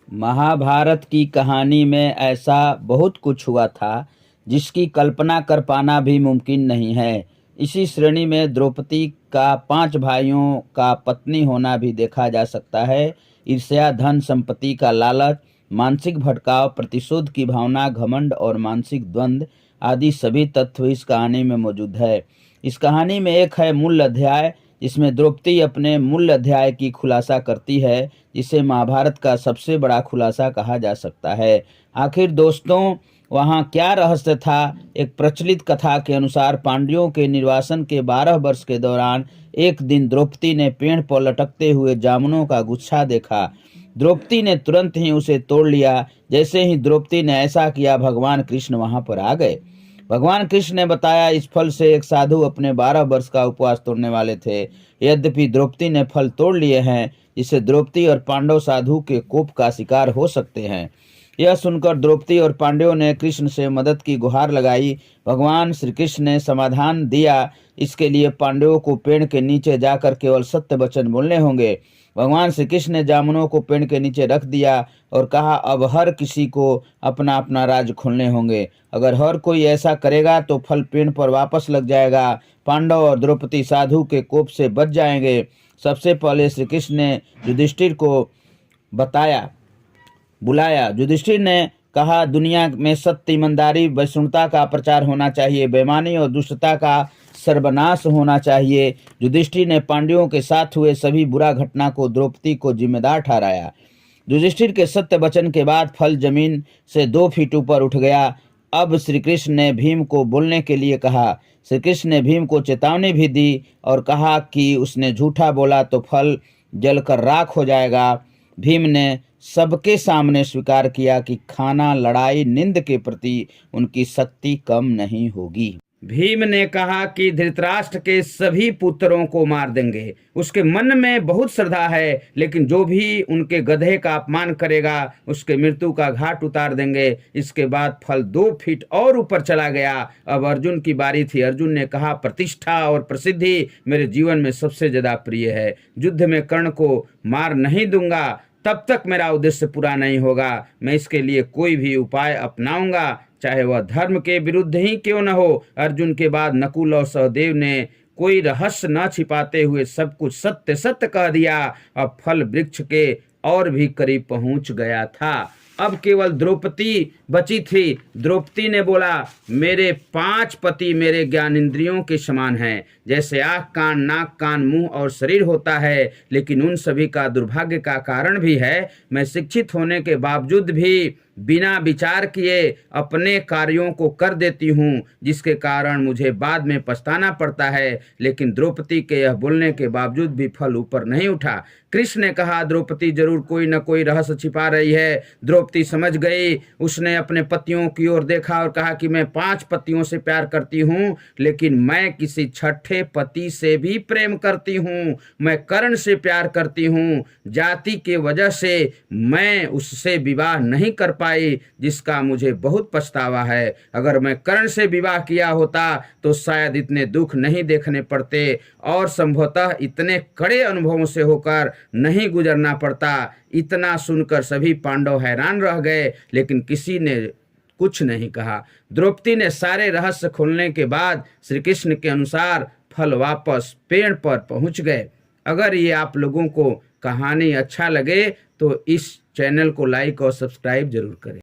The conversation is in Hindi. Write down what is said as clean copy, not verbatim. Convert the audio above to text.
महाभारत की कहानी में ऐसा बहुत कुछ हुआ था जिसकी कल्पना कर पाना भी मुमकिन नहीं है। इसी श्रेणी में द्रौपदी का 5 भाइयों का पत्नी होना भी देखा जा सकता है। ईर्ष्या, धन संपत्ति का लालच, मानसिक भटकाव, प्रतिशोध की भावना, घमंड और मानसिक द्वंद्व आदि सभी तत्व इस कहानी में मौजूद है। इस कहानी में एक है मूल अध्याय, जिसमें द्रौपदी अपने मूल अध्याय की खुलासा करती है, जिसे महाभारत का सबसे बड़ा खुलासा कहा जा सकता है। आखिर दोस्तों, वहाँ क्या रहस्य था? एक प्रचलित कथा के अनुसार पांडवों के निर्वासन के 12 वर्ष के दौरान एक दिन द्रौपदी ने पेड़ पर लटकते हुए जामुनों का गुच्छा देखा। द्रौपदी ने तुरंत ही उसे तोड़ लिया। जैसे ही द्रौपदी ने ऐसा किया, भगवान कृष्ण वहां पर आ गए। भगवान कृष्ण ने बताया, इस फल से एक साधु अपने 12 वर्ष का उपवास तोड़ने वाले थे। यद्यपि द्रौपदी ने फल तोड़ लिए हैं, जिससे द्रौपदी और पांडव साधु के कोप का शिकार हो सकते हैं। यह सुनकर द्रौपदी और पांडवों ने कृष्ण से मदद की गुहार लगाई। भगवान श्री कृष्ण ने समाधान दिया, इसके लिए पांडवों को पेड़ के नीचे जाकर केवल सत्य वचन बोलने होंगे। भगवान श्री कृष्ण ने जामुनों को पेड़ के नीचे रख दिया और कहा, अब हर किसी को अपना अपना राज खोलने होंगे। अगर हर कोई ऐसा करेगा तो फल पेड़ पर वापस लग जाएगा। पांडव और द्रौपदी साधु के कोप से बच जाएंगे। सबसे पहले श्री कृष्ण ने युधिष्ठिर को बुलाया। युधिष्ठिर ने कहा, दुनिया में सत्य, ईमानदारी, वैष्णवता का प्रचार होना चाहिए। बेईमानी और दुष्टता का सर्वनाश होना चाहिए। युधिष्ठिर ने पांडवों के साथ हुए सभी बुरा घटना को द्रौपदी को जिम्मेदार ठहराया। युधिष्ठिर के सत्य वचन के बाद फल जमीन से 2 फीट ऊपर उठ गया। अब श्री कृष्ण ने भीम को बोलने के लिए कहा। श्री कृष्ण ने भीम को चेतावनी भी दी और कहा कि उसने झूठा बोला तो फल जलकर राख हो जाएगा। भीम ने सबके सामने स्वीकार किया कि खाना, लड़ाई, निंद के प्रति उनकी शक्ति कम नहीं होगी। भीम ने कहा कि धृतराष्ट्र के सभी पुत्रों को मार देंगे। उसके मन में बहुत श्रद्धा है, लेकिन जो भी उनके गधे का अपमान करेगा उसके मृत्यु का घाट उतार देंगे। इसके बाद फल 2 फीट और ऊपर चला गया। अब अर्जुन की बारी थी। अर्जुन ने कहा, प्रतिष्ठा और प्रसिद्धि मेरे जीवन में सबसे ज्यादा प्रिय है। युद्ध में कर्ण को मार नहीं दूंगा तब तक मेरा उद्देश्य पूरा नहीं होगा। मैं इसके लिए कोई भी उपाय अपनाऊंगा, चाहे वह धर्म के विरुद्ध ही क्यों न हो। अर्जुन के बाद नकुल और सहदेव ने कोई रहस्य न छिपाते हुए सब कुछ सत्य सत्य कह दिया। अब फल वृक्ष के और भी करीब पहुंच गया था। अब केवल द्रौपदी बची थी। द्रौपदी ने बोला, मेरे 5 पति मेरे ज्ञानेंद्रियों के समान हैं। जैसे आँख, कान, नाक, कान, मुंह और शरीर होता है, लेकिन उन सभी का दुर्भाग्य का कारण भी है। मैं शिक्षित होने के बावजूद भी बिना विचार किए अपने कार्यों को कर देती हूँ, जिसके कारण मुझे बाद में पछताना पड़ता है। लेकिन द्रौपदी के यह बोलने के बावजूद भी फल ऊपर नहीं उठा। कृष्ण ने कहा, द्रौपदी जरूर कोई न कोई रहस्य छिपा रही है। द्रौपदी समझ गई। उसने अपने पतियों की ओर देखा और कहा कि मैं 5 पतियों से प्यार करती हूँ, लेकिन मैं किसी 6ठे पति से भी प्रेम करती हूँ। मैं कर्ण से प्यार करती हूँ। जाति के वजह से मैं उससे विवाह नहीं कर पाई, जिसका मुझे बहुत पछतावा है। अगर मैं कर्ण से विवाह किया होता तो शायद इतने दुख नहीं देखने पड़ते और संभवतः इतने कड़े अनुभवों से होकर नहीं गुजरना पड़ता। इतना सुनकर सभी पांडव हैरान रह गए, लेकिन किसी ने कुछ नहीं कहा। द्रौपदी ने सारे रहस्य खोलने के बाद श्री कृष्ण के अनुसार फल वापस पेड़ पर पहुंच गए। अगर ये आप लोगों को कहानी अच्छा लगे तो इस चैनल को लाइक और सब्सक्राइब जरूर करें।